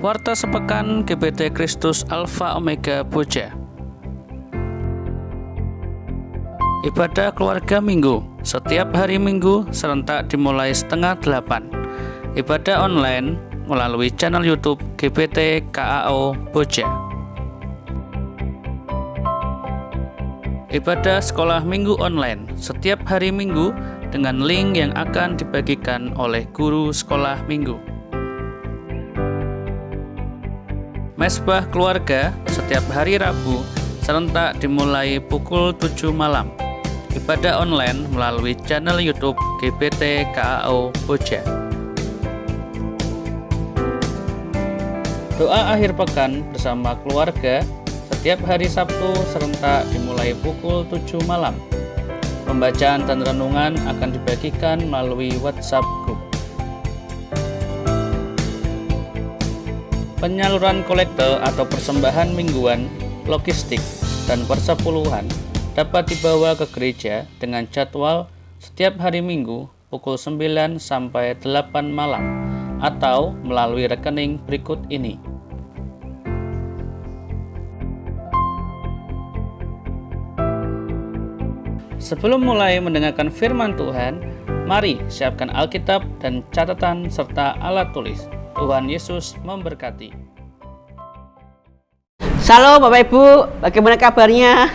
Warta Sepekan GBT Kristus Alfa Omega Boja. Ibadah keluarga Minggu setiap hari Minggu serentak dimulai 7:30. Ibadah online melalui channel YouTube GBT KAO Boja. Ibadah sekolah Minggu online setiap hari Minggu dengan link yang akan dibagikan oleh guru sekolah Minggu. Mesbah keluarga setiap hari Rabu serentak dimulai pukul 7 malam. Ibadah online melalui channel YouTube GBT KAO Boja. Doa akhir pekan bersama keluarga setiap hari Sabtu serentak dimulai pukul 7 malam. Pembacaan dan renungan akan dibagikan melalui WhatsApp group. Penyaluran kolekte atau persembahan mingguan, logistik, dan persepuluhan dapat dibawa ke gereja dengan jadwal setiap hari Minggu pukul 9 sampai 8 malam atau melalui rekening berikut ini. Sebelum mulai mendengarkan firman Tuhan, mari siapkan Alkitab dan catatan serta alat tulis. Tuhan Yesus memberkati. Shalom Bapak Ibu, bagaimana kabarnya?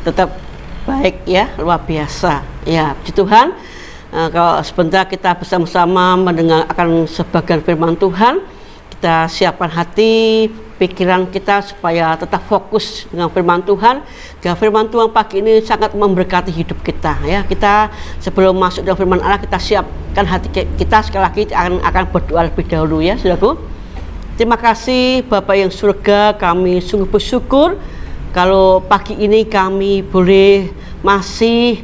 Tetap baik ya, luar biasa. Ya, puji Tuhan. Kalau sebentar kita bersama-sama mendengar akan sebagian firman Tuhan, kita siapkan hati, pikiran kita supaya tetap fokus dengan firman Tuhan. Dan firman Tuhan pagi ini sangat memberkati hidup kita ya. Kita sebelum masuk dalam firman Allah, kita siapkan hati kita. Sekali lagi akan berdoa lebih dahulu ya, saudaraku. Terima kasih Bapak yang surga, kami sungguh bersyukur kalau pagi ini kami boleh masih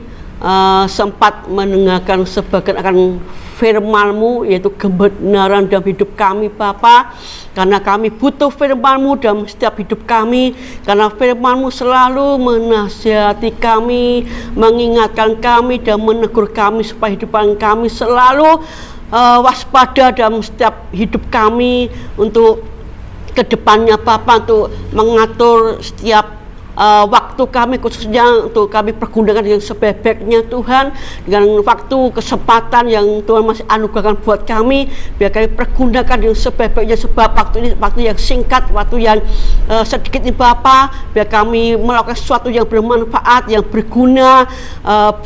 sempat mendengarkan sebagian akan firman-Mu, yaitu kebenaran dalam hidup kami Bapa. Karena kami butuh firman-Mu dalam setiap hidup kami, karena firman-Mu selalu menasihati kami, mengingatkan kami dan menegur kami supaya hidup kami selalu waspada dalam setiap hidup kami untuk kedepannya Bapa, untuk mengatur setiap waktu kami, khususnya untuk kami pergunakan yang sebaik-baiknya Tuhan, dengan waktu kesempatan yang Tuhan masih anugerahkan buat kami, biar kami pergunakan yang sebaik-baiknya, sebab waktu ini waktu yang singkat, waktu yang sedikit ini Bapa, biar kami melakukan sesuatu yang bermanfaat, yang berguna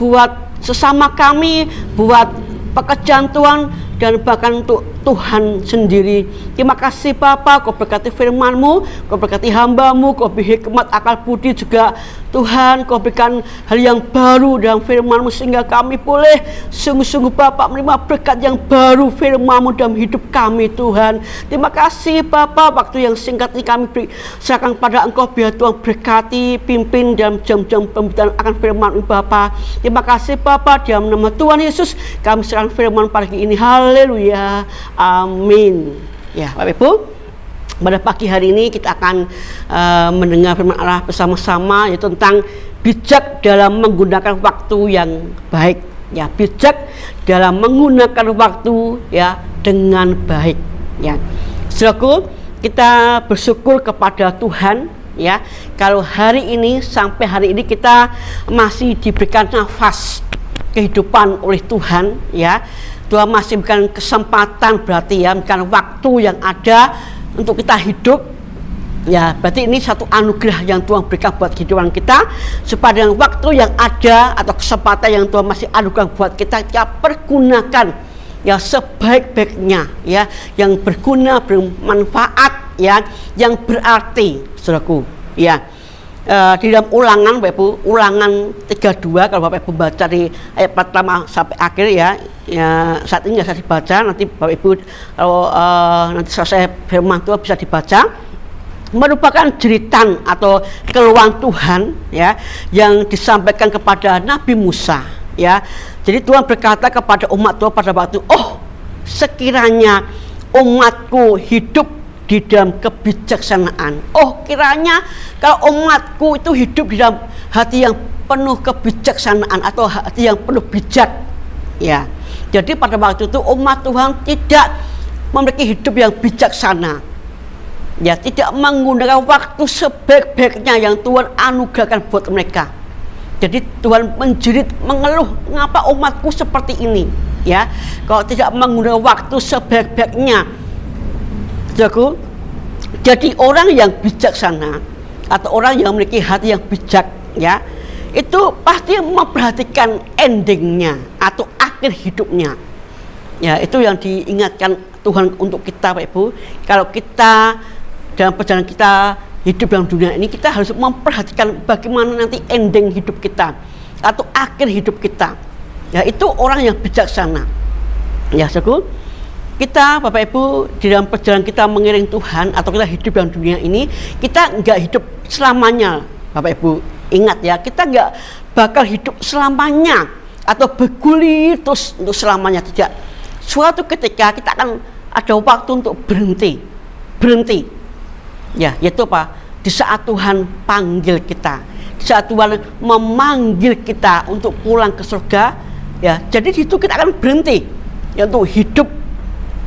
buat sesama kami, buat pekerjaan Tuhan, dan bahkan untuk Tuhan sendiri. Terima kasih Bapa, Kau berkati firman-Mu, Kau berkati hamba-Mu, Kau beri hikmat, akal budi juga Tuhan. Kau berikan hal yang baru dalam firman-Mu sehingga kami boleh sungguh-sungguh Bapa menerima berkat yang baru firman-Mu dalam hidup kami Tuhan. Terima kasih Bapa, waktu yang singkat ini kami serahkan pada Engkau, biar Tuhan berkati, pimpin dalam jam-jam pemberitaan akan firman-Mu Bapa. Terima kasih Bapa, dalam nama Tuhan Yesus kami serahkan firman pagi ini. Haleluya, amin. Ya Bapak Ibu, pada pagi hari ini kita akan mendengar firman Allah bersama-sama, yaitu tentang bijak dalam menggunakan waktu yang baik. Ya, bijak dalam menggunakan waktu ya dengan baik. Ya, saudaraku, kita bersyukur kepada Tuhan ya, kalau hari ini sampai hari ini kita masih diberikan nafas kehidupan oleh Tuhan ya. Tuhan masih berikan kesempatan, berarti ya, berikan waktu yang ada untuk kita hidup ya. Berarti ini satu anugerah yang Tuhan berikan buat kehidupan kita, supaya dengan waktu yang ada atau kesempatan yang Tuhan masih anugerah buat kita, kita pergunakan ya sebaik-baiknya ya, yang berguna, bermanfaat ya, yang berarti saudaraku ya. di dalam Ulangan Bapak Ibu, Ulangan 32 kalau Bapak Ibu baca di ayat pertama sampai akhir ya saat ini nggak bisa dibaca, nanti Bapak Ibu kalau nanti selesai firman Tuhan bisa dibaca. Merupakan jeritan atau keluhan Tuhan ya yang disampaikan kepada Nabi Musa ya. Jadi Tuhan berkata kepada umat Tuhan pada waktu, oh sekiranya umatku hidup di dalam kebijaksanaan. Oh kiranya kalau umatku itu hidup di dalam hati yang penuh kebijaksanaan atau hati yang penuh bijak ya. Jadi pada waktu itu umat Tuhan tidak memiliki hidup yang bijaksana ya, tidak menggunakan waktu sebaik-baiknya yang Tuhan anugerahkan buat mereka. Jadi Tuhan menjerit, mengeluh, mengapa umatku seperti ini ya, kalau tidak menggunakan waktu sebaik-baiknya. Jadi orang yang bijaksana atau orang yang memiliki hati yang bijak ya, itu pasti memperhatikan endingnya atau akhir hidupnya ya. Itu yang diingatkan Tuhan untuk kita Pak Ibu. Kalau kita dalam perjalanan kita hidup dalam dunia ini, kita harus memperhatikan bagaimana nanti ending hidup kita atau akhir hidup kita ya. Itu orang yang bijaksana ya. Kita Bapak Ibu di dalam perjalanan kita mengiring Tuhan atau kita hidup dalam dunia ini, kita nggak hidup selamanya Bapak Ibu. Ingat ya, kita nggak bakal hidup selamanya atau bergulir terus untuk selamanya, tidak. Suatu ketika kita akan ada waktu untuk berhenti ya, yaitu apa? Di saat Tuhan panggil kita, di saat Tuhan memanggil kita untuk pulang ke surga ya. Jadi di situ kita akan berhenti ya, untuk hidup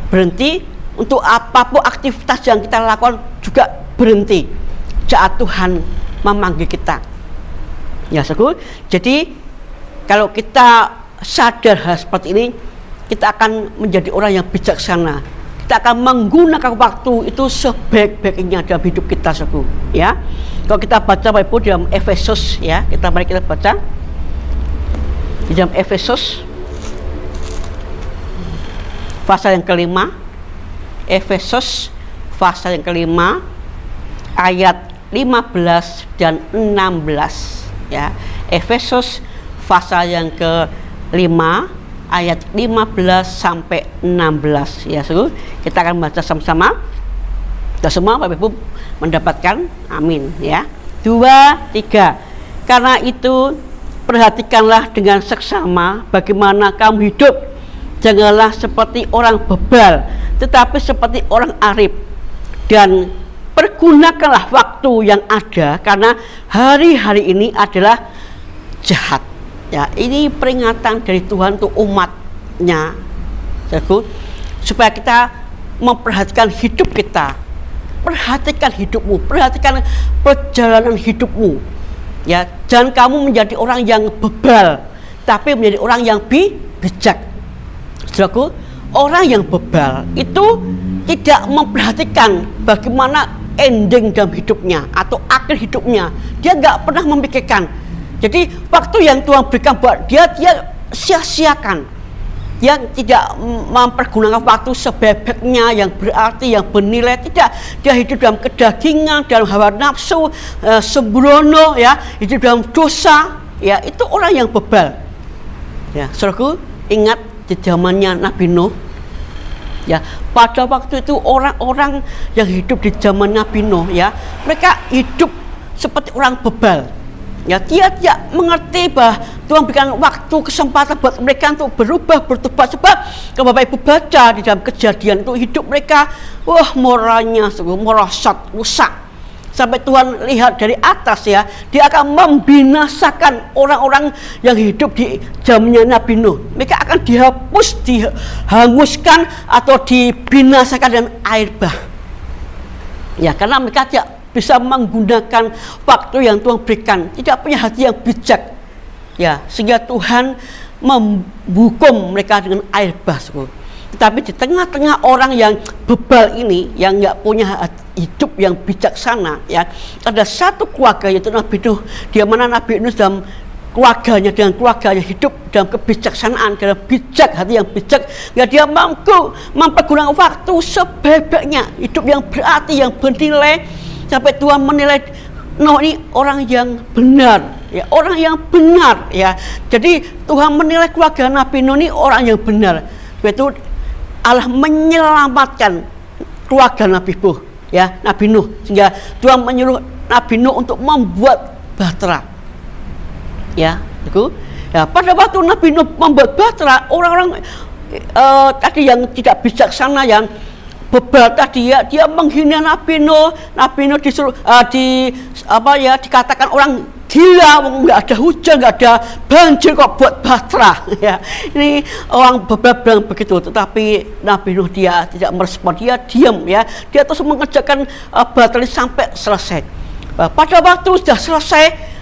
berhenti, untuk apapun aktivitas yang kita lakukan juga berhenti saat Tuhan memanggil kita ya. Jadi kalau kita sadar hal seperti ini, kita akan menjadi orang yang bijaksana. Kita akan menggunakan waktu itu sebaik-baiknya dalam hidup kita ya. Kalau kita baca Bapak Ibu dalam Efesus ya, mari kita baca di dalam Efesus pasal yang kelima, Efesus pasal yang kelima ayat 15 dan 16 ya. Efesus pasal yang kelima ayat 15 sampai 16 ya. Kita akan baca sama-sama. Kita semua Bapak Ibu mendapatkan amin ya. 2, 3. Karena itu perhatikanlah dengan seksama bagaimana kamu hidup. Janganlah seperti orang bebal, tetapi seperti orang arif. Dan pergunakanlah waktu yang ada, karena hari-hari ini adalah jahat ya. Ini peringatan dari Tuhan untuk umatnya supaya kita memperhatikan hidup kita. Perhatikan hidupmu, perhatikan perjalanan hidupmu ya. Jangan kamu menjadi orang yang bebal, tapi menjadi orang yang bijak. Saudaraku, orang yang bebal itu tidak memperhatikan bagaimana ending dalam hidupnya atau akhir hidupnya. Dia nggak pernah memikirkan. Jadi waktu yang Tuhan berikan buat dia sia-siakan, yang tidak mempergunakan waktu sebaik-baiknya, yang berarti, yang bernilai. Tidak, dia hidup dalam kedagingan, dalam hawa nafsu, sembrono ya, hidup dalam dosa ya. Itu orang yang bebal ya. Saudaraku, ingat di zamannya Nabi Nuh ya, pada waktu itu orang-orang yang hidup di zaman Nabi Nuh ya, mereka hidup seperti orang bebal ya. Dia tidak mengerti bahwa Tuhan berikan waktu, kesempatan buat mereka untuk berubah, bertobat. Sebab kalau Bapak Ibu baca di dalam Kejadian itu, hidup mereka moralnya merosot, rusak. Sampai Tuhan lihat dari atas ya, dia akan membinasakan orang-orang yang hidup di zamannya Nabi Nuh. Mereka akan dihapus, dihanguskan atau dibinasakan dengan air bah ya, karena mereka tidak bisa menggunakan waktu yang Tuhan berikan, tidak punya hati yang bijak ya, sehingga Tuhan menghukum mereka dengan air bah. Tapi di tengah-tengah orang yang bebal ini, yang nggak punya hidup yang bijaksana ya, ada satu keluarga yaitu Nabi Nuh, di mana Nabi Nuh dalam keluarganya hidup dalam kebijaksanaan, dalam bijak, hati yang bijak ya. Dia mampu mempergunakan waktu sebaik-baiknya, hidup yang berarti, yang bernilai, sampai Tuhan menilai Nuh ini orang yang benar, ya, orang yang benar, ya. Jadi Tuhan menilai keluarga Nabi Nuh ini orang yang benar. Yaitu Allah menyelamatkan keluarga Nabi Nuh, ya, Nabi Nuh, sehingga Tuhan menyuruh Nabi Nuh untuk membuat bahtera, ya, itu. Ya, pada waktu Nabi Nuh membuat bahtera, orang-orang tadi yang tidak bijaksana, yang bebal tadi, ya, dia menghina Nabi Nuh. Nabi Nuh disuruh dikatakan orang gila, nggak ada hujan, nggak ada banjir kok buat bahtera, ya. Ini orang bebal bilang begitu, tetapi Nabi Nuh dia tidak merespon, dia diam, ya. Dia terus mengerjakan bahtera ini sampai selesai. Pada waktu sudah selesai,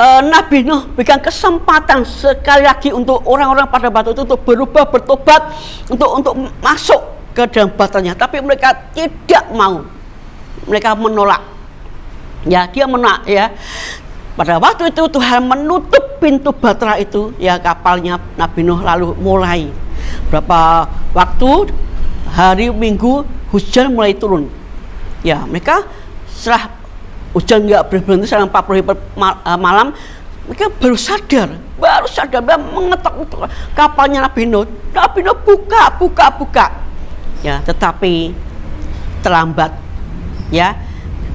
Nabi Nuh berikan kesempatan sekali lagi untuk orang-orang pada waktu itu untuk berubah, bertobat, untuk masuk ke dalam baterainya, tapi mereka tidak mau, mereka menolak, ya, dia menolak, ya. Pada waktu itu Tuhan menutup pintu bahtera itu, ya, kapalnya Nabi Nuh lalu mulai berapa waktu, hari Minggu, hujan mulai turun, ya. Mereka setelah hujan nggak berhenti selama 40 malam, mereka baru sadar, mengetok kapalnya Nabi Nuh. Nabi Nuh buka, ya, tetapi terlambat, ya.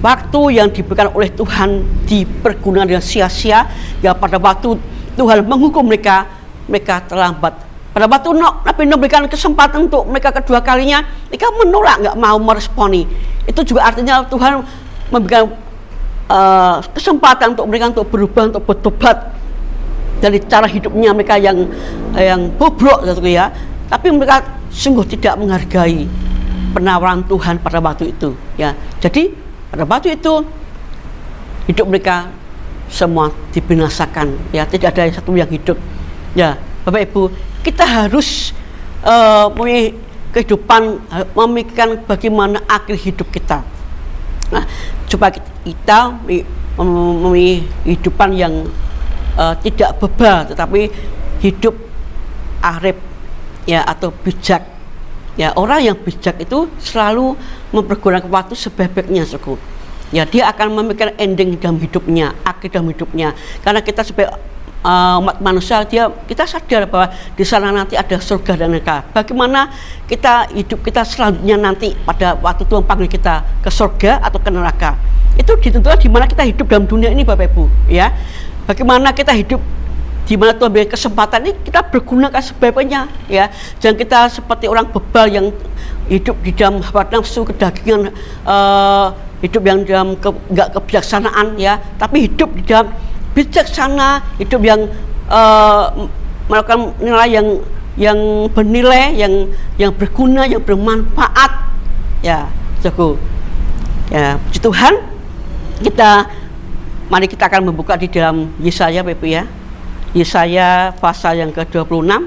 Waktu yang diberikan oleh Tuhan dipergunakan dengan sia-sia, ya. Pada waktu Tuhan menghukum mereka terlambat. Pada waktu Nabi Nuh berikan kesempatan untuk mereka kedua kalinya, mereka menolak, nggak mau meresponi. Itu juga artinya Tuhan memberikan kesempatan untuk mereka untuk berubah, untuk bertobat dari cara hidupnya mereka yang bobrok, gitu, ya. Tapi mereka sungguh tidak menghargai penawaran Tuhan pada waktu itu, ya. Jadi pada waktu itu hidup mereka semua dibinasakan, ya. Tidak ada satu yang hidup, ya. Bapak Ibu, kita harus memiliki kehidupan, memikirkan bagaimana akhir hidup kita. Nah, coba kita memiliki kehidupan yang tidak bebal, tetapi hidup arif, ya, atau bijak, ya. Orang yang bijak itu selalu mempergunakan waktu sebaik-baiknya, suku, ya. Dia akan memikirkan ending dalam hidupnya, akhir dalam hidupnya, karena kita sebagai umat manusia, kita sadar bahwa di sana nanti ada surga dan neraka. Bagaimana kita hidup kita selanjutnya nanti pada waktu Tuhan panggil kita ke surga atau ke neraka, itu ditentukan di mana kita hidup dalam dunia ini, Bapak Ibu, ya. Bagaimana kita hidup di mana Tuhan beri kesempatan ini, kita bergunakan sebaik-baiknya, ya. Jangan kita seperti orang bebal yang hidup di dalam hawa nafsu, kedagingan, hidup yang dalam nggak kebijaksanaan, ya, tapi hidup di dalam bijaksana, hidup yang melakukan nilai yang bernilai, yang berguna, yang bermanfaat, ya, suku, ya. Puji Tuhan, mari kita akan membuka di dalam Yesaya, Bapak Ibu, ya. Yesaya pasal yang ke-26.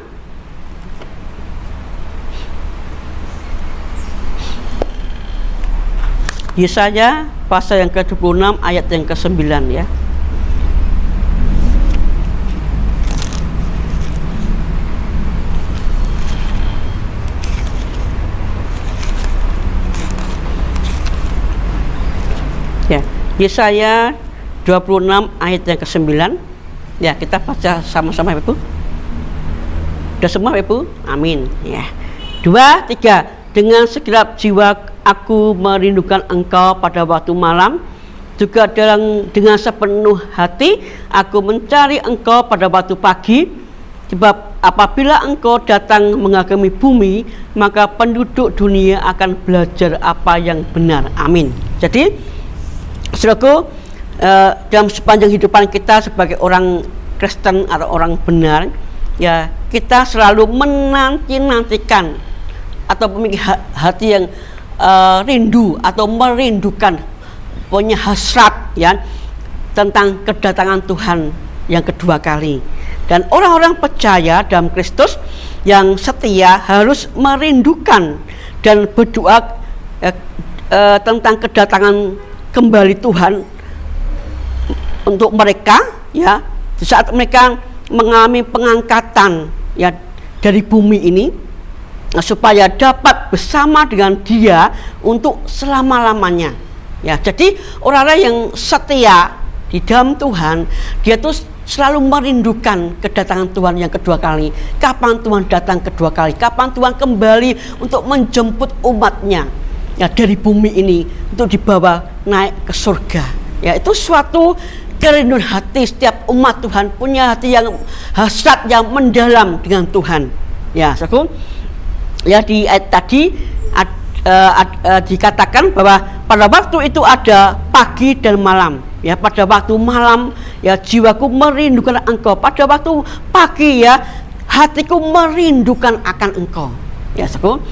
Yesaya pasal yang ke-26 ayat yang ke-9, ya. Ya, Yesaya 26 ayat yang ke-9. Ya, kita baca sama-sama, Ibu. Sudah semua, Ibu? Amin, ya. 2, 3. Dengan segenap jiwa aku merindukan Engkau pada waktu malam, juga dengan sepenuh hati aku mencari Engkau pada waktu pagi. Sebab apabila Engkau datang mengagumi bumi, maka penduduk dunia akan belajar apa yang benar. Amin. Jadi, saudaraku, dalam sepanjang kehidupan kita sebagai orang Kristen atau orang benar, ya, kita selalu menanti-nantikan atau memiliki hati yang rindu atau merindukan, punya hasrat, ya, tentang kedatangan Tuhan yang kedua kali. Dan orang-orang percaya dalam Kristus yang setia harus merindukan dan berdoa tentang kedatangan kembali Tuhan untuk mereka, ya, di saat mereka mengalami pengangkatan, ya, dari bumi ini, supaya dapat bersama dengan Dia untuk selama-lamanya. Ya, jadi orang-orang yang setia di dalam Tuhan, dia tuh selalu merindukan kedatangan Tuhan yang kedua kali. Kapan Tuhan datang kedua kali? Kapan Tuhan kembali untuk menjemput umatnya ya dari bumi ini untuk dibawa naik ke surga. Ya, itu suatu kerinduan hati. Setiap umat Tuhan punya hati yang hasrat yang mendalam dengan Tuhan. Ya, saudaraku. Ya, di ayat tadi dikatakan bahwa pada waktu itu ada pagi dan malam. Ya, pada waktu malam ya jiwaku merindukan engkau. Pada waktu pagi ya hatiku merindukan akan engkau. Ya, saudaraku.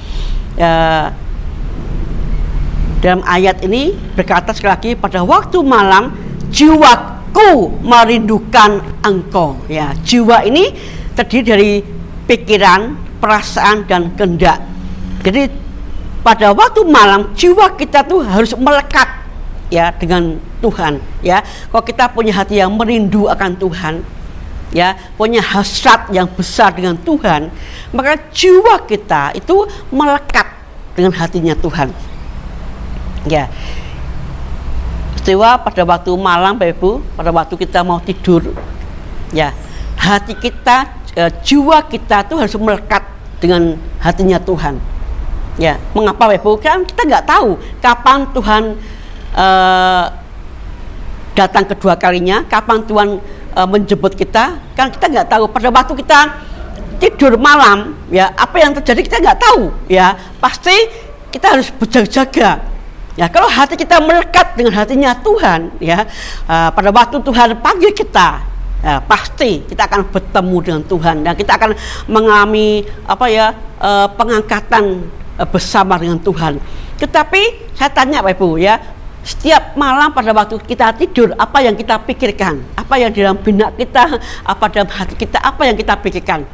Ya, dalam ayat ini berkata sekali lagi, pada waktu malam jiwaku merindukan engkau. Ya, jiwa ini terdiri dari pikiran, perasaan, dan kehendak. Jadi pada waktu malam jiwa kita tuh harus melekat ya dengan Tuhan. Ya, kalau kita punya hati yang merindu akan Tuhan, ya, punya hasrat yang besar dengan Tuhan, maka jiwa kita itu melekat dengan hatinya Tuhan. Ya, istiwa pada waktu malam, Bapak Ibu, pada waktu kita mau tidur, ya, hati kita, jiwa kita tuh harus melekat dengan hatinya Tuhan. Ya, mengapa Bapak Ibu? Kan kita nggak tahu kapan Tuhan datang kedua kalinya, kapan Tuhan menjemput kita. Kan kita nggak tahu. Pada waktu kita tidur malam, ya, apa yang terjadi kita nggak tahu. Ya, pasti kita harus berjaga-jaga. Ya, kalau hati kita melekat dengan hatinya Tuhan, ya, pada waktu Tuhan panggil kita, ya, pasti kita akan bertemu dengan Tuhan dan kita akan mengalami pengangkatan bersama dengan Tuhan. Tetapi saya tanya Bapak Ibu, ya, setiap malam pada waktu kita tidur, apa yang kita pikirkan? Apa yang di dalam benak kita, apa dalam hati kita, apa yang kita pikirkan?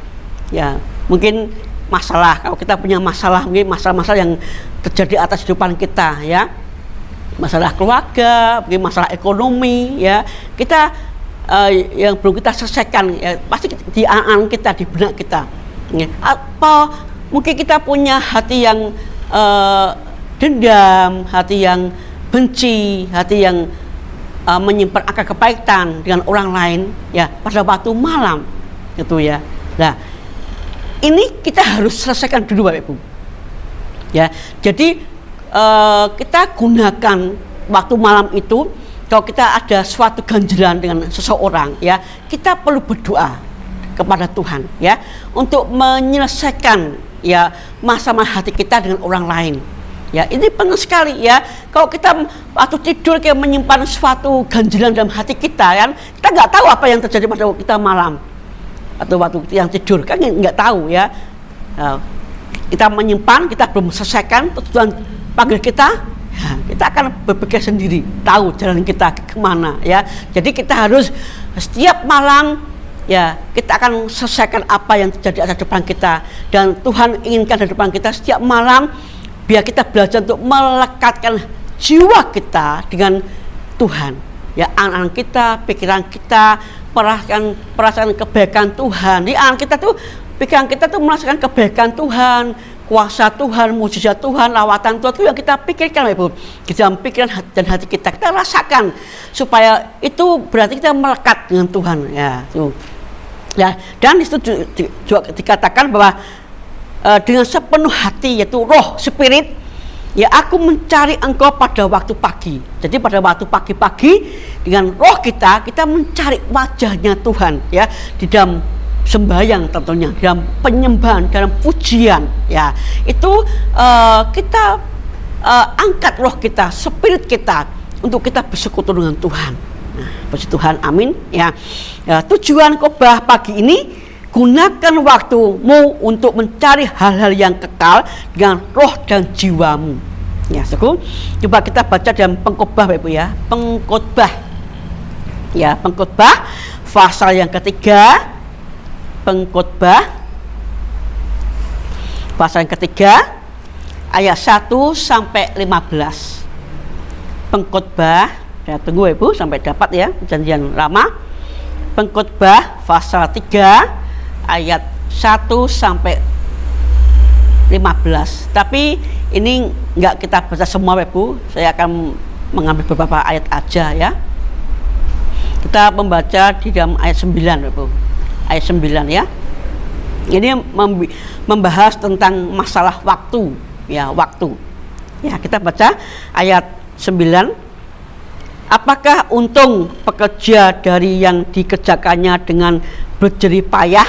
Ya, mungkin masalah, kalau kita punya masalah, mungkin masalah-masalah yang terjadi atas kehidupan kita, ya, masalah keluarga, mungkin masalah ekonomi, ya, kita yang belum kita selesaikan, ya, pasti di angan kita, di benak kita, ya. Apa mungkin kita punya hati yang dendam, hati yang benci, hati yang menyimpan akal kepahitan dengan orang lain, ya, pada waktu malam, gitu ya. Nah, ini kita harus selesaikan dulu Bapak Ibu. Ya, jadi kita gunakan waktu malam itu. Kalau kita ada suatu ganjalan dengan seseorang, ya, kita perlu berdoa kepada Tuhan, ya, untuk menyelesaikan, ya, masalah hati kita dengan orang lain. Ya, ini penting sekali, ya. Kalau kita waktu tidur kita menyimpan suatu ganjalan dalam hati kita, kan, kita nggak tahu apa yang terjadi pada waktu kita malam atau waktu yang tidur, kan nggak tahu, ya. Kita menyimpan, kita belum selesaikan, terus Tuhan panggil kita, ya, kita akan berpikir sendiri, tahu jalan kita kemana, ya. Jadi kita harus setiap malam, ya, kita akan selesaikan apa yang terjadi atas depan kita, dan Tuhan inginkan di depan kita setiap malam, biar kita belajar untuk melekatkan jiwa kita dengan Tuhan, ya, angan kita, pikiran kita, perasaan kebaikan Tuhan. Di angan kita tuh, pikiran kita tuh merasakan kebaikan Tuhan, kuasa Tuhan, mujizat Tuhan, lawatan Tuhan, itu yang kita pikirkan, Ibu. Di dalam pikiran dan hati kita rasakan, supaya itu berarti kita melekat dengan Tuhan, ya. Tuh. Ya, dan itu juga dikatakan bahwa dengan sepenuh hati, yaitu roh, spirit, ya, aku mencari engkau pada waktu pagi. Jadi pada waktu pagi-pagi dengan roh kita mencari wajahnya Tuhan, ya, di dalam sembahyang tentunya, dalam penyembahan, dalam pujian, ya, itu kita angkat roh kita, spirit kita untuk kita bersekutu dengan Tuhan. Nah, puji Tuhan, amin, ya. Tujuan khotbah pagi ini, gunakan waktumu untuk mencari hal-hal yang kekal dengan roh dan jiwamu. Ya, coba kita baca dalam Pengkhotbah, Ibu, ya. Pengkhotbah, ya, Pengkhotbah pasal yang ketiga. Pengkhotbah pasal yang ketiga ayat 1 sampai 15. Pengkhotbah, ya, tunggu Ibu sampai dapat, ya, perjanjian lama. Pengkhotbah pasal 3 ayat 1 sampai 15. Tapi ini enggak kita baca semua, Ibu. Saya akan mengambil beberapa ayat aja ya. Kita membaca di dalam ayat 9 Ibu. Ayat 9 ya. Ini membahas tentang masalah waktu ya, waktu. Ya, kita baca ayat 9. Apakah untung pekerja dari yang dikerjakannya dengan berjerih payah?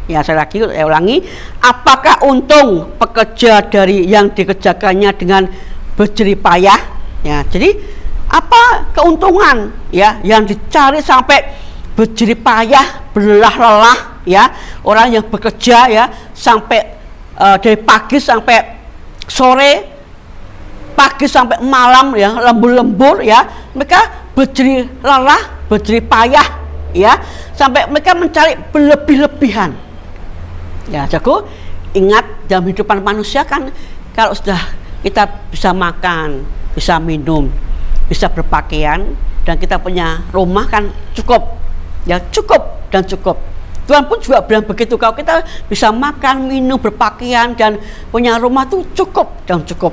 Ya, saya ulangi. Apakah untung pekerja dari yang dikerjakannya dengan berjerih payah? Ya, jadi apa keuntungan ya yang dicari sampai berjerih payah, berlelah-lelah ya, orang yang bekerja ya sampai dari pagi sampai sore, pagi sampai malam ya, lembur-lembur ya, mereka berjerih lelah, berjerih payah ya, sampai mereka mencari berlebih-lebihan. Ya, jago, ingat dalam hidupan manusia kan kalau sudah kita bisa makan, bisa minum, bisa berpakaian, dan kita punya rumah kan cukup ya, cukup dan cukup. Tuhan pun juga bilang begitu, kalau kita bisa makan, minum, berpakaian dan punya rumah tuh cukup dan cukup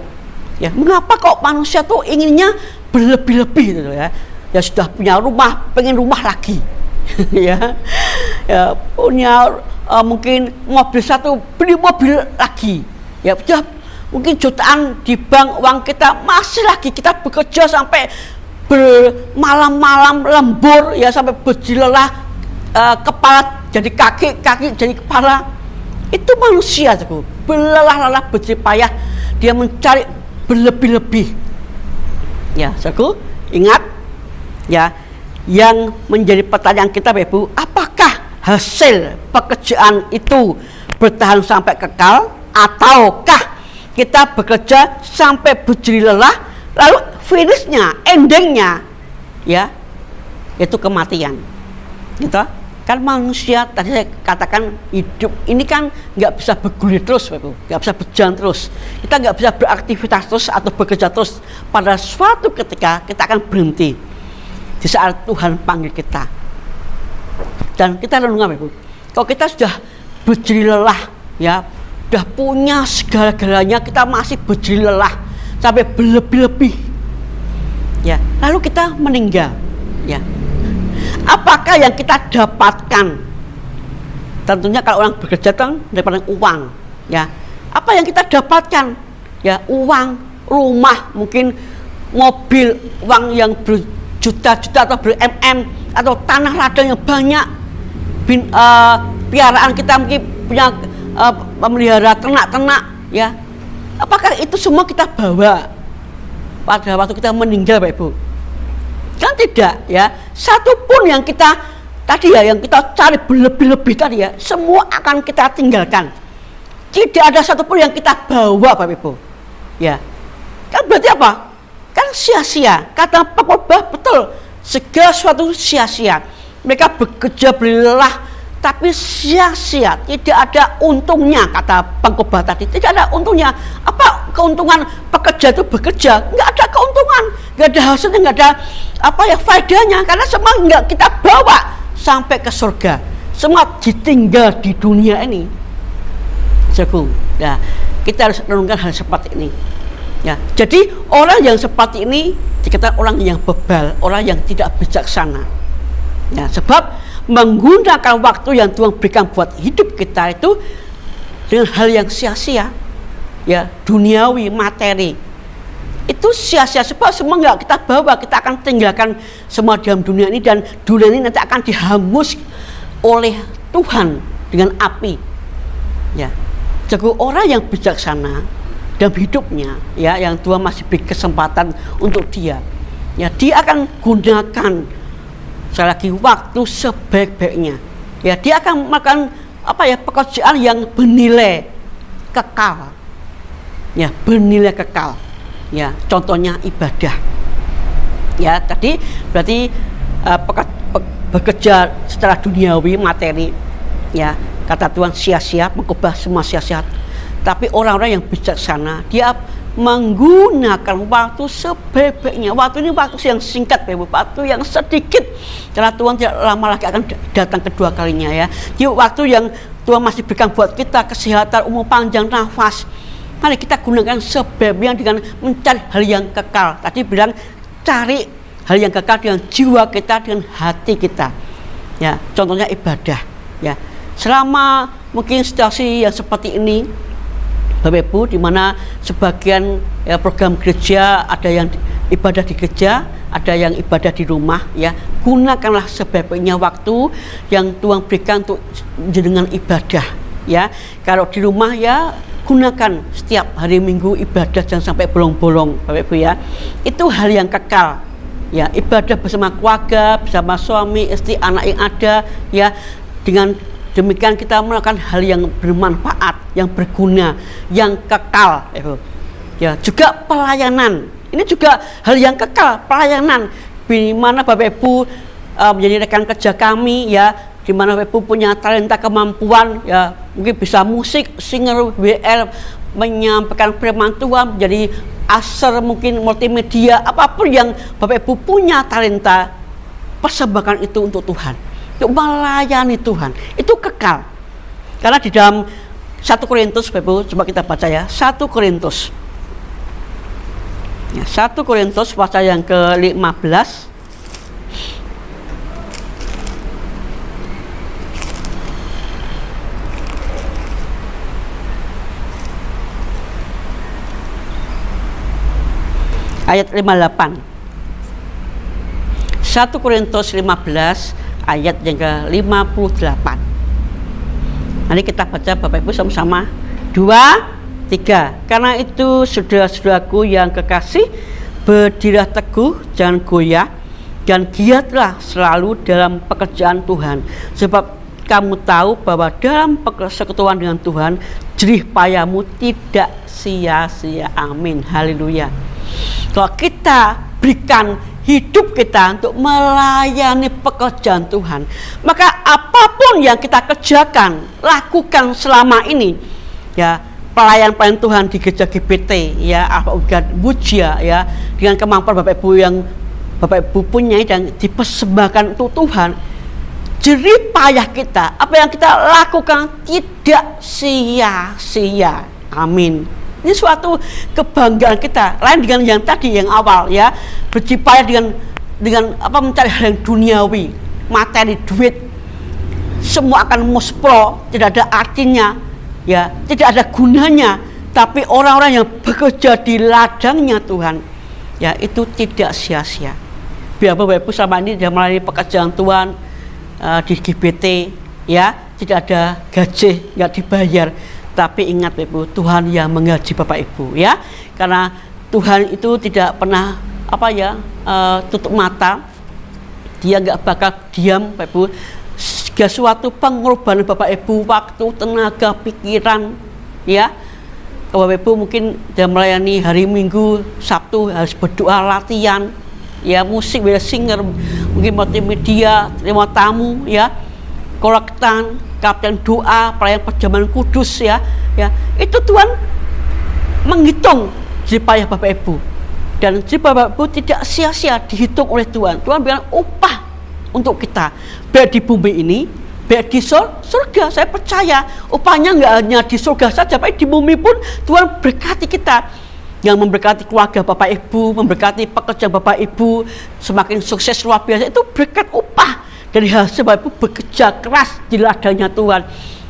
ya. Mengapa kok manusia tuh inginnya berlebih-lebih gitu ya, ya sudah punya rumah pengen rumah lagi ya, ya punya mungkin mobil satu beli mobil lagi ya, sudah mungkin jutaan di bank uang kita, masih lagi kita bekerja sampai bermalam-malam lembur ya, sampai berjerih lelah, kepala jadi kaki, kaki jadi kepala. Itu manusia tuh, berlelah-lelah, berjerih payah, dia mencari berlebih-lebih. Ya, saudaraku, ingat ya, yang menjadi pertanyaan kita Bapak Ibu, apakah hasil pekerjaan itu bertahan sampai kekal, ataukah kita bekerja sampai berjerih lelah, lalu finishnya, endingnya ya itu kematian gitu. Kan manusia tadi saya katakan hidup ini kan nggak bisa bergulir terus Bapak, nggak bisa berjalan terus, kita nggak bisa beraktivitas terus atau bekerja terus. Pada suatu ketika kita akan berhenti di saat Tuhan panggil kita, dan kita renungkan Bapak, kalau kita sudah berjerih lelah ya, sudah punya segala-galanya, kita masih berjerih lelah sampai berlebih-lebih ya, lalu kita meninggal ya, apakah yang kita dapatkan? Tentunya kalau orang bekerja kan daripada uang ya, apa yang kita dapatkan ya? Uang, rumah, mungkin mobil, uang yang berjuta-juta atau ber-mm, atau tanah ladang yang banyak, piaraan kita mungkin punya memelihara ternak-ternak ya, apakah itu semua kita bawa pada waktu kita meninggal Bapak Ibu? Kan tidak ya. Satupun yang kita tadi ya, yang kita cari berlebih-lebih tadi ya, semua akan kita tinggalkan. Tidak ada satupun yang kita bawa Bapak Ibu ya. Kan berarti apa? Kan sia-sia. Kata Pak Khotbah betul, segala sesuatu sia-sia. Mereka bekerja berlelah tapi sia-sia, tidak ada untungnya, kata Bang Khotbah tadi, tidak ada untungnya. Apa keuntungan pekerja itu bekerja? Nggak ada keuntungan, nggak ada hasilnya, nggak ada apa ya faedahnya, karena semua nggak kita bawa sampai ke surga, semua ditinggal di dunia ini. Jago, ya kita harus renungkan hal seperti ini. Ya, jadi orang yang seperti ini dikatakan orang yang bebal, orang yang tidak bijaksana. Ya, sebab menggunakan waktu yang Tuhan berikan buat hidup kita itu dengan hal yang sia-sia ya, duniawi, materi, itu sia-sia, sebab semua nggak kita bawa, kita akan tinggalkan semua dalam dunia ini, dan dunia ini nanti akan dihangus oleh Tuhan dengan api ya. Jadi orang yang bijaksana dalam hidupnya ya, yang Tuhan masih beri kesempatan untuk dia ya, dia akan gunakan sekali lagi waktu sebaik-baiknya ya, dia akan melakukan apa ya, pekerjaan yang bernilai kekal ya, bernilai kekal ya, contohnya ibadah ya. Tadi berarti bekerja secara duniawi, materi ya, kata Tuhan sia-sia, mengubah semua sia-sia. Tapi orang-orang yang bijaksana, dia menggunakan waktu sebaik-baiknya. Waktu ini waktu yang singkat, waktu yang sedikit, karena Tuhan tidak lama lagi akan datang kedua kalinya ya. Jadi waktu yang Tuhan masih berikan buat kita, kesehatan, umur panjang, nafas, mari kita gunakan sebaik-baiknya dengan mencari hal yang kekal. Tadi bilang cari hal yang kekal dengan jiwa kita, dengan hati kita. Ya, contohnya ibadah. Ya, selama mungkin situasi yang seperti ini, Bapak Ibu, di mana sebagian program gereja ada yang ibadah di gereja, ada yang ibadah di rumah, ya, gunakanlah sebaik-baiknya waktu yang Tuhan berikan untuk dengan ibadah. Ya, kalau di rumah ya gunakan setiap hari Minggu ibadah, jangan sampai bolong-bolong, Bapak Ibu ya. Itu hal yang kekal. Ya, ibadah bersama keluarga, bersama suami, istri, anak yang ada, ya. Dengan demikian kita melakukan hal yang bermanfaat, yang berguna, yang kekal, Ibu. Ya, juga pelayanan. Ini juga hal yang kekal, pelayanan. Di mana Bapak Ibu menjadi rekan kerja kami, ya, di mana Bapak Ibu punya talenta, kemampuan, ya, mungkin bisa musik, singer, WL, menyampaikan firman Tuhan, menjadi aser, mungkin multimedia, apapun yang Bapak Ibu punya talenta, persembahkan itu untuk Tuhan, untuk melayani Tuhan. Itu kekal. Karena di dalam 1 Korintus, Bapak Ibu, coba kita baca ya, 1 Korintus. Ya, 1 Korintus pasal yang ke-15. Ayat 58. 1 Korintus 15 ayat yang ke-58. Nanti kita baca Bapak Ibu sama-sama. 2, 3. Karena itu saudara-saudaraku yang kekasih, berdirilah teguh, jangan goyah, dan giatlah selalu dalam pekerjaan Tuhan. Sebab kamu tahu bahwa dalam persekutuan dengan Tuhan, jerih payahmu tidak sia-sia. Amin. Haleluya. Kalau kita berikan hidup kita untuk melayani pekerjaan Tuhan, maka apapun yang kita kerjakan, lakukan selama ini, ya, pelayan-pelayan Tuhan di gereja GBT, ya, Bujia, ya, dengan kemampuan Bapak Ibu yang Bapak Ibu punya dan dipersembahkan untuk Tuhan, jerih payah kita, apa yang kita lakukan tidak sia-sia. Amin. Ini suatu kebanggaan kita. Lain dengan yang tadi, yang awal, ya, berjipaya dengan apa, mencari hal yang duniawi, materi, duit, semua akan muspro, tidak ada artinya, ya, tidak ada gunanya. Tapi orang-orang yang bekerja di ladangnya Tuhan, ya, itu tidak sia-sia. Biar Bapak Ibu selama ini dia melayani pekerjaan Tuhan di GBT, ya, tidak ada gaji, nggak dibayar. Tapi ingat Bapak Ibu, Tuhan yang menggaji Bapak Ibu, ya. Karena Tuhan itu tidak pernah apa ya, tutup mata. Dia nggak bakal diam, Bapak Ibu. Segala suatu pengorbanan Bapak Ibu, waktu, tenaga, pikiran, ya. Kalau Bapak Ibu mungkin dia melayani hari Minggu, Sabtu harus berdoa, latihan, ya, musik, singer, mungkin multimedia, terima tamu, ya, kolektan, kapten doa, pelayan perjamuan kudus, ya, itu Tuhan menghitung jerih payah Bapak Ibu, dan jerih Bapak Ibu tidak sia-sia dihitung oleh Tuhan. Tuhan bilang upah untuk kita, baik di bumi ini, baik di surga. Saya percaya upahnya nggak hanya di surga saja, tapi di bumi pun Tuhan berkati kita, yang memberkati keluarga Bapak Ibu, memberkati pekerjaan Bapak Ibu semakin sukses luar biasa. Itu berkat upah dari hasil Bapak Ibu bekerja keras di ladangnya Tuhan.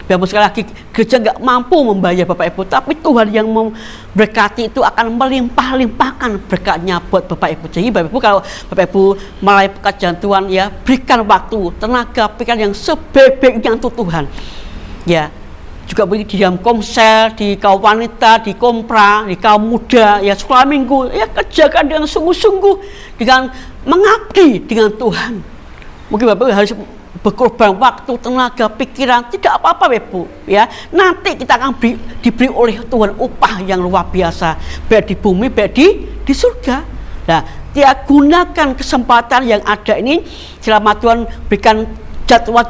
Biarpun sekali lagi gereja nggak mampu membayar Bapak Ibu, tapi Tuhan yang memberkati itu akan melimpah-limpahkan berkatnya buat Bapak Ibu. Jadi Bapak Ibu, kalau Bapak Ibu melayani pekerjaan Tuhan, ya, berikan waktu, tenaga, pikiran yang sebaik-baiknya untuk Tuhan. Ya, juga beri di dalam komsel, di kaum wanita, di kompra, di kaum muda, ya, sekolah minggu, ya, kerjakan dengan sungguh-sungguh, dengan mengabdi dengan Tuhan. Mungkin Bapak Ibu harus berkorban waktu, tenaga, pikiran, tidak apa-apa Bapak Ibu, ya. Nanti kita akan diberi oleh Tuhan upah yang luar biasa, baik di bumi, baik di surga. Nah, dia gunakan kesempatan yang ada ini, selama Tuhan berikan jadwal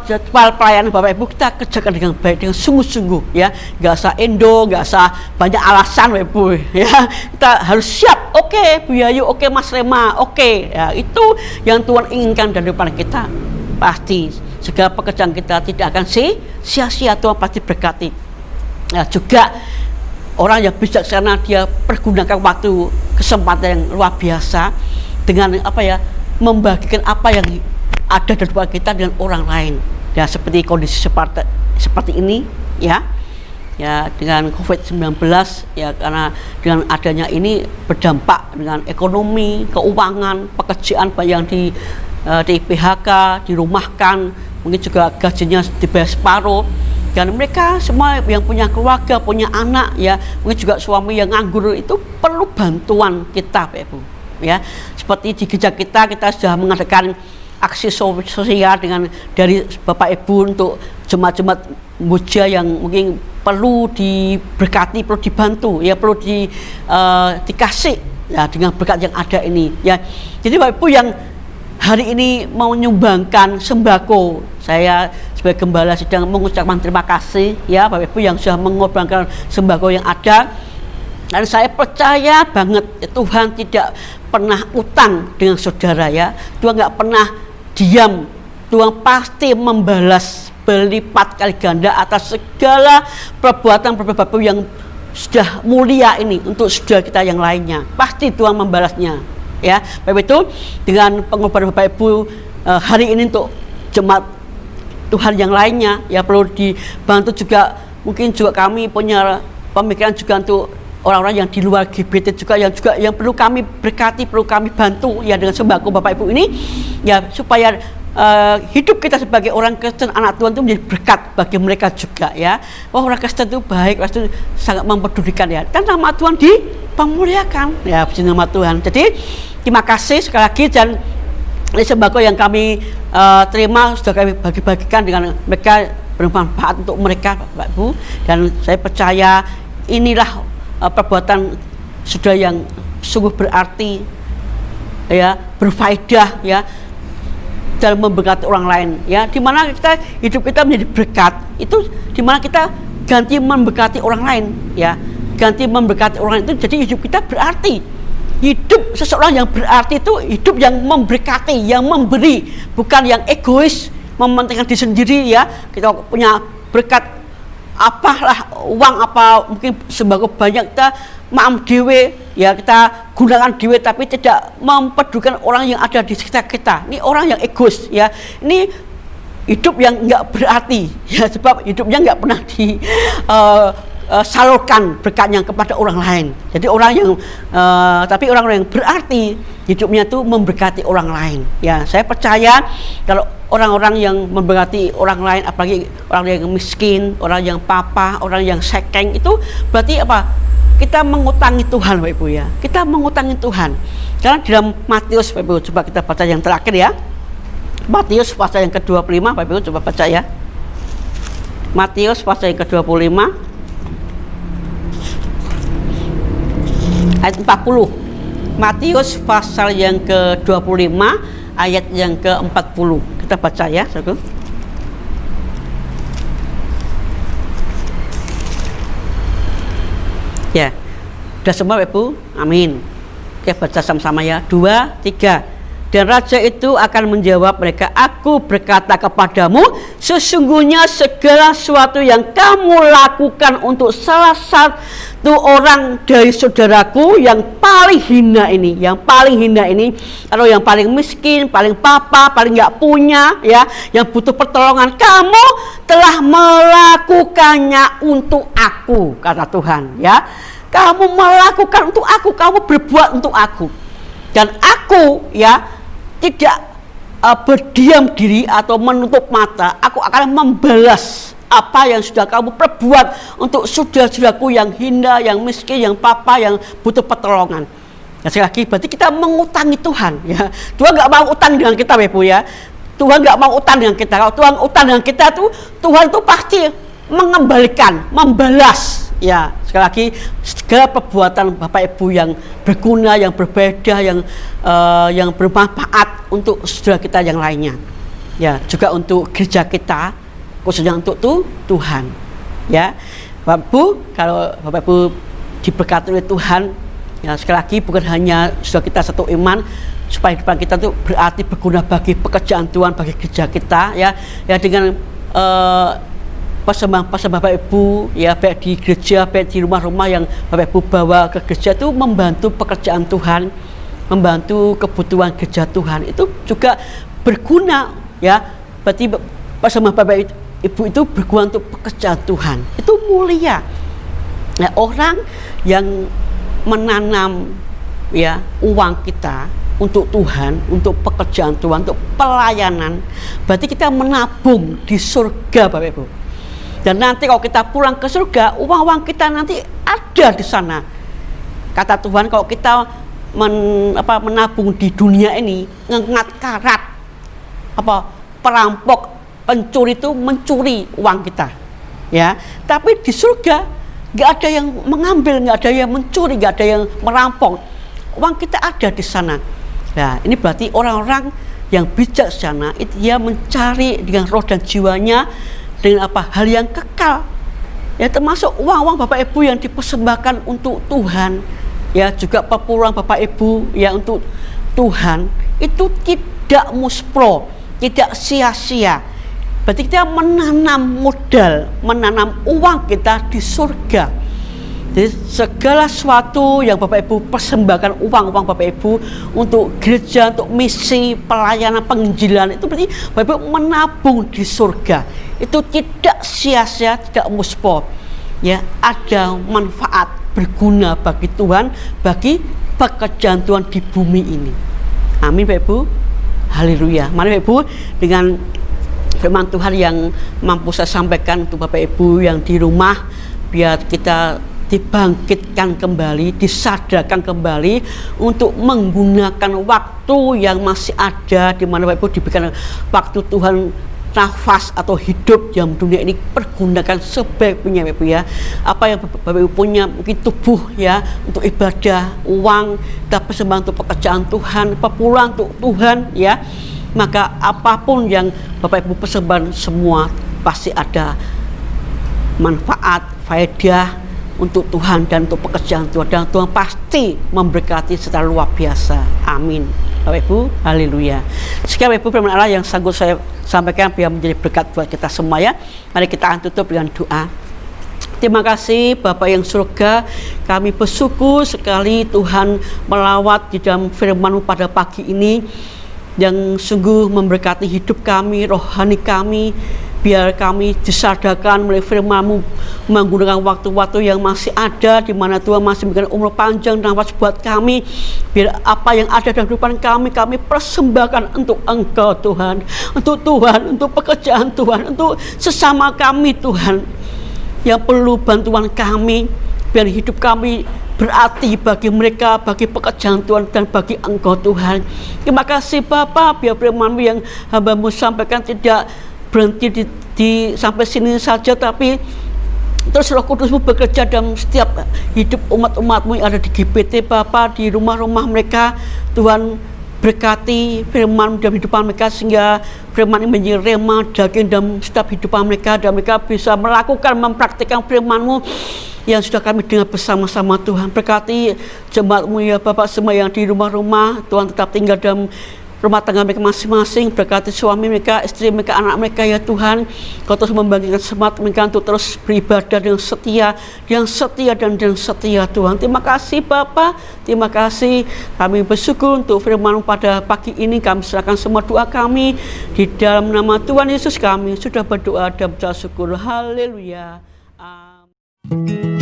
pelayanan Bapak Ibu, kita kerjakan dengan baik, dengan sungguh-sungguh, ya. Nggak usah nggak usah banyak alasan Bapak Ibu, ya. Kita harus siap. Oke, Bu Yayu, oke Mas Rema, oke, ya, itu yang Tuhan inginkan dari depan kita. Pasti segala pekerjaan kita tidak akan sia-sia, Tuhan pasti berkati. Nah, juga orang yang bijaksana, dia pergunakan waktu, kesempatan yang luar biasa, dengan apa ya, membagikan apa yang ada di depan kita dengan orang lain. Ya seperti kondisi seperti ini ya. Ya dengan COVID-19 ya, karena dengan adanya ini berdampak dengan ekonomi, keuangan, pekerjaan banyak yang di PHK, dirumahkan, mungkin juga gajinya dibayar separuh, dan mereka semua yang punya keluarga, punya anak ya, mungkin juga suami yang nganggur, itu perlu bantuan kita Pak Ibu ya. Seperti di gereja kita sudah mengadakan aksi sosial dengan dari Bapak Ibu untuk jemaat-jemaat muja yang mungkin perlu diberkati, perlu dibantu ya, perlu dikasih ya dengan berkat yang ada ini ya. Jadi Bapak Ibu yang hari ini mau menyumbangkan sembako, saya sebagai gembala sedang mengucapkan terima kasih ya Bapak Ibu yang sudah mengorbankan sembako yang ada. Dan saya percaya banget Tuhan tidak pernah utang dengan saudara ya. Tuhan nggak pernah diam, Tuhan pasti membalas berlipat kali ganda atas segala perbuatan yang sudah mulia ini untuk saudara kita yang lainnya. Pasti Tuhan membalasnya ya. Bapak itu dengan pengorbanan Bapak Ibu hari ini untuk jemaat Tuhan yang lainnya ya, perlu dibantu juga. Mungkin juga kami punya pemikiran juga untuk orang-orang yang di luar GBT juga yang perlu kami berkati, perlu kami bantu ya dengan sembako Bapak Ibu ini ya, supaya hidup kita sebagai orang Kristen, anak Tuhan itu menjadi berkat bagi mereka juga ya. Wah, orang Kristen itu baik, itu sangat mempedulikan ya, dan nama Tuhan dipemuliakan ya, puji nama Tuhan. Jadi terima kasih sekali lagi, dan ini sembako yang kami terima sudah kami bagi-bagikan dengan mereka, bermanfaat untuk mereka Bapak Ibu, dan saya percaya inilah perbuatan sudah yang sungguh berarti ya, berfaedah ya, dalam memberkati orang lain ya. Dimana kita hidup kita menjadi berkat, itu dimana kita ganti memberkati orang lain ya, ganti memberkati orang lain, itu jadi hidup kita berarti. Hidup seseorang yang berarti itu hidup yang memberkati, yang memberi, bukan yang egois, mementingkan diri sendiri ya. Kita punya berkat apalah, uang apa, mungkin sembako banyak, kita maam dewe ya, kita gunakan dewe, tapi tidak mempedulikan orang yang ada di sekitar kita. Ini orang yang egois ya, ini hidup yang nggak berarti ya, sebab hidupnya nggak pernah salurkan berkatnya kepada orang lain. Jadi orang yang tapi orang yang berarti hidupnya itu memberkati orang lain ya. Saya percaya kalau orang-orang yang memberkati orang lain, apalagi orang yang miskin, orang yang papa, orang yang sekeng, itu berarti apa? Kita mengutangi Tuhan Bapak Ibu ya. Kita mengutangi Tuhan. Karena dalam Matius Bapak Ibu, coba kita baca yang terakhir ya. Matius pasal yang ke-25 Bapak Ibu, coba baca ya. Matius pasal yang ke-25 ayat 40. Matius pasal yang ke-25 ayat yang ke-40. Kita baca ya, saudara. Ya, sudah semua Ibu? Amin. Oke, baca sama-sama ya. 2, 3. Dan raja itu akan menjawab mereka, aku berkata kepadamu, sesungguhnya segala sesuatu yang kamu lakukan untuk salah satu orang dari saudaraku yang paling hina ini, atau yang paling miskin, paling papa, paling nggak punya ya, yang butuh pertolongan, kamu telah melakukannya untuk aku, kata Tuhan ya. Kamu melakukan untuk aku, kamu berbuat untuk aku, dan aku ya tidak berdiam diri atau menutup mata. Aku akan membalas apa yang sudah kamu perbuat untuk saudara-saudaraku yang hina, yang miskin, yang papa, yang butuh pertolongan. Ya, sekali lagi berarti kita mengutangi Tuhan ya. Tuhan nggak mau utang dengan kita Ibu ya. Tuhan nggak mau utang dengan kita. Kalau Tuhan utang dengan kita tuh, Tuhan tuh pasti mengembalikan, membalas ya. Sekali lagi segala perbuatan Bapak Ibu yang berguna, yang berbeda, yang bermanfaat untuk saudara kita yang lainnya ya, juga untuk gereja kita, khususnya untuk Tuhan ya. Bapak Ibu, kalau Bapak Ibu diberkati oleh Tuhan ya, sekali lagi bukan hanya saudara kita satu iman, supaya depan kita itu berarti berguna bagi pekerjaan Tuhan, bagi gereja kita ya, dengan persembahan Bapak Ibu ya, baik di gereja, baik di rumah-rumah yang Bapak Ibu bawa ke gereja, itu membantu pekerjaan Tuhan membantu kebutuhan gereja Tuhan itu juga berguna ya. Berarti bersama Bapak Ibu itu berguna untuk pekerjaan Tuhan. Itu mulia. Nah, orang yang menanam ya uang kita untuk Tuhan, untuk pekerjaan Tuhan, untuk pelayanan, berarti kita menabung di surga, Bapak Ibu. Dan nanti kalau kita pulang ke surga, uang-uang kita nanti ada di sana. Kata Tuhan, kalau kita menabung di dunia ini, ngengat karat, perampok, pencuri itu mencuri uang kita, ya. Tapi di surga nggak ada yang mengambil, nggak ada yang mencuri, nggak ada yang merampok. Uang kita ada di sana. Nah, ini berarti orang-orang yang bijaksana itu dia mencari dengan roh dan jiwanya dengan hal yang kekal. Ya, termasuk uang-uang Bapak Ibu yang dipersembahkan untuk Tuhan, ya, juga pepulang Bapak Ibu ya untuk Tuhan, itu tidak muspro, tidak sia-sia. Berarti kita menanam modal, menanam uang kita di surga. Jadi segala sesuatu yang Bapak Ibu persembahkan uang-uang Bapak Ibu untuk gereja, untuk misi, pelayanan, penginjilan, itu berarti Bapak Ibu menabung di surga. Itu tidak sia-sia, tidak muspro. Ya, ada manfaat berguna bagi Tuhan, bagi pekerjaan Tuhan di bumi ini. Amin Bapak Ibu. Haleluya. Mari Bapak Ibu, dengan firman Tuhan yang mampu saya sampaikan untuk Bapak Ibu yang di rumah, biar kita dibangkitkan kembali, disadarkan kembali untuk menggunakan waktu yang masih ada, di mana Bapak Ibu diberikan waktu Tuhan nafas atau hidup yang dunia ini, pergunakan sebaik-baiknya Bapak Ibu ya. Apa yang Bapak Ibu punya, mungkin tubuh ya, untuk ibadah, uang, kita persembahkan untuk pekerjaan Tuhan, pepulang untuk Tuhan ya. Maka apapun yang Bapak Ibu persembahkan, semua pasti ada manfaat, faedah untuk Tuhan dan untuk pekerjaan Tuhan, dan Tuhan pasti memberkati secara luar biasa. Amin Bapak Ibu. Haleluya. Sekian Bapak Ibu firman Allah yang sanggup saya sampaikan, biar menjadi berkat buat kita semua ya. Mari kita akan tutup dengan doa. Terima kasih Bapak yang surga, kami bersyukur sekali Tuhan melawat di dalam firman-Mu pada pagi ini, yang sungguh memberkati hidup kami, rohani kami. Biar kami disadarkan melalui firman-Mu, menggunakan waktu-waktu yang masih ada, di mana Tuhan masih memberikan umur panjang dan nafas buat kami. Biar apa yang ada dalam kehidupan kami persembahkan untuk Engkau Tuhan, untuk pekerjaan Tuhan, untuk sesama kami Tuhan, yang perlu bantuan kami. Biar hidup kami berarti bagi mereka, bagi pekerjaan Tuhan, dan bagi Engkau Tuhan. Terima kasih Bapa, biar firman-Mu yang hamba-Mu sampaikan tidak berhenti di sampai sini saja, tapi terus Roh Kudus-Mu bekerja dalam setiap hidup umat-umat-Mu yang ada di GPT Bapa, di rumah-rumah mereka. Tuhan berkati firman dalam hidupan mereka, sehingga firman ini menjadi rema daging dalam setiap hidupan mereka, dan mereka bisa melakukan, mempraktikkan firman-Mu yang sudah kami dengar bersama-sama. Tuhan berkati jemaat-Mu ya Bapak, semua yang di rumah-rumah, Tuhan tetap tinggal dalam rumah tangga mereka masing-masing. Berkati suami mereka, istri mereka, anak mereka ya Tuhan. Kau terus membagikan semangat mereka untuk terus beribadah dengan setia, dan yang setia Tuhan. Terima kasih Bapa, terima kasih. Kami bersyukur untuk firman pada pagi ini. Kami serahkan semua doa kami di dalam nama Tuhan Yesus. Kami sudah berdoa dan bersyukur. Haleluya. Amin.